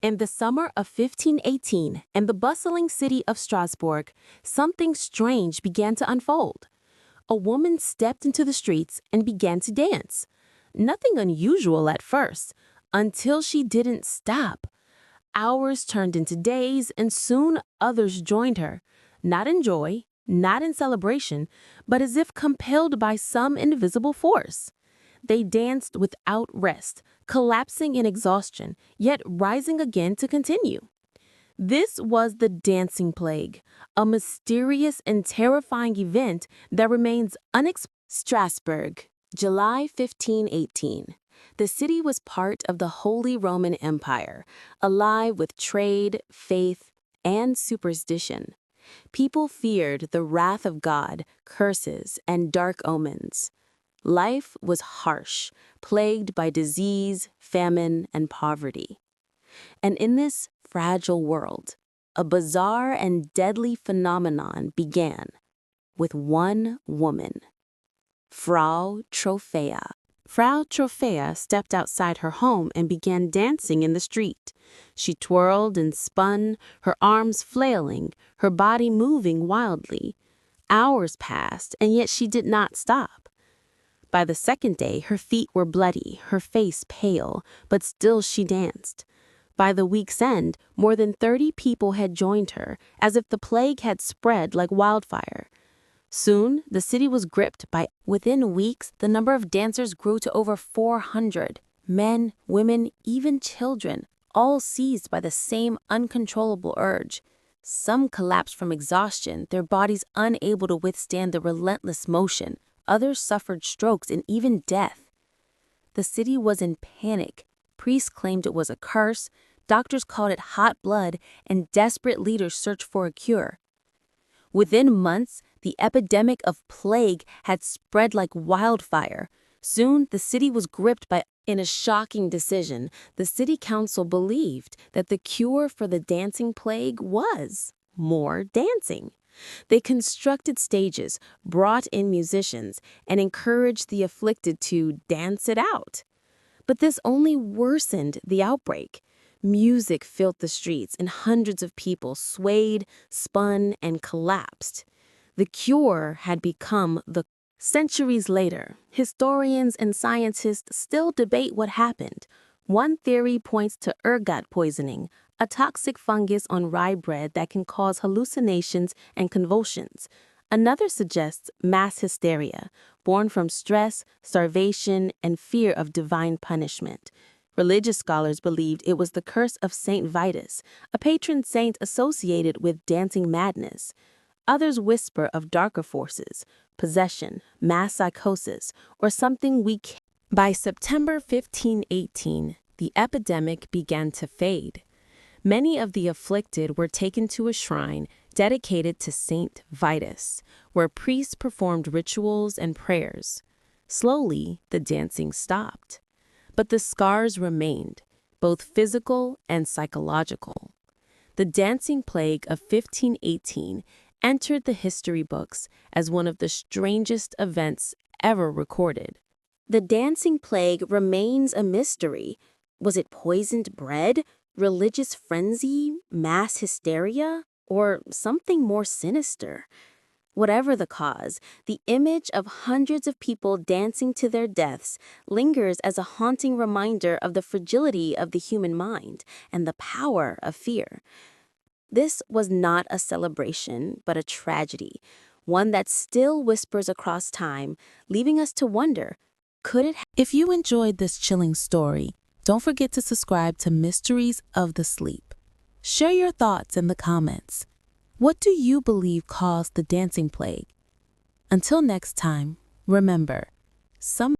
In the summer of 1518, in the bustling city of Strasbourg, something strange began to unfold. A woman stepped into the streets and began to dance. Nothing unusual at first, until she didn't stop. Hours turned into days, and soon others joined her, not in joy, not in celebration, but as if compelled by some invisible force. They danced without rest, collapsing in exhaustion, yet rising again to continue. This was the dancing plague, a mysterious and terrifying event that remains unexplained. Strasbourg, July 1518. The city was part of the Holy Roman Empire, alive with trade, faith, and superstition. People feared the wrath of God, curses, and dark omens. Life was harsh, plagued by disease, famine, and poverty. And in this fragile world, a bizarre and deadly phenomenon began with one woman, Frau Trophäa. Frau Trophäa stepped outside her home and began dancing in the street. She twirled and spun, her arms flailing, her body moving wildly. Hours passed, and yet she did not stop. By the second day, her feet were bloody, her face pale, but still she danced. By the week's end, more than 30 people had joined her, as if the plague had spread like wildfire. Soon, the city was gripped by. Within weeks, the number of dancers grew to over 400. Men, women, even children, all seized by the same uncontrollable urge. Some collapsed from exhaustion, their bodies unable to withstand the relentless motion. Others suffered strokes and even death. The city was in panic. Priests claimed it was a curse, doctors called it hot blood, and desperate leaders searched for a cure. Within months, the epidemic of plague had spread like wildfire. Soon, the city was gripped by. In a shocking decision, the city council believed that the cure for the dancing plague was more dancing. They constructed stages, brought in musicians, and encouraged the afflicted to dance it out. But this only worsened the outbreak. Music filled the streets, and hundreds of people swayed, spun, and collapsed. The cure had become the. Centuries later, historians and scientists still debate what happened. One theory points to ergot poisoning, a toxic fungus on rye bread that can cause hallucinations and convulsions. Another suggests mass hysteria, born from stress, starvation, and fear of divine punishment. Religious scholars believed it was the curse of Saint Vitus, a patron saint associated with dancing madness. Others whisper of darker forces, possession, mass psychosis, or something we can't. By September 1518, the epidemic began to fade. Many of the afflicted were taken to a shrine dedicated to Saint Vitus, where priests performed rituals and prayers. Slowly, the dancing stopped. But the scars remained, both physical and psychological. The dancing plague of 1518 entered the history books as one of the strangest events ever recorded. The dancing plague remains a mystery. Was it poisoned bread, religious frenzy, mass hysteria, or something more sinister? Whatever the cause, the image of hundreds of people dancing to their deaths lingers as a haunting reminder of the fragility of the human mind and the power of fear. This was not a celebration, but a tragedy, one that still whispers across time, leaving us to wonder, could it? If you enjoyed this chilling story, don't forget to subscribe to Mysteries of the Sleep. Share your thoughts in the comments. What do you believe caused the dancing plague? Until next time, remember, some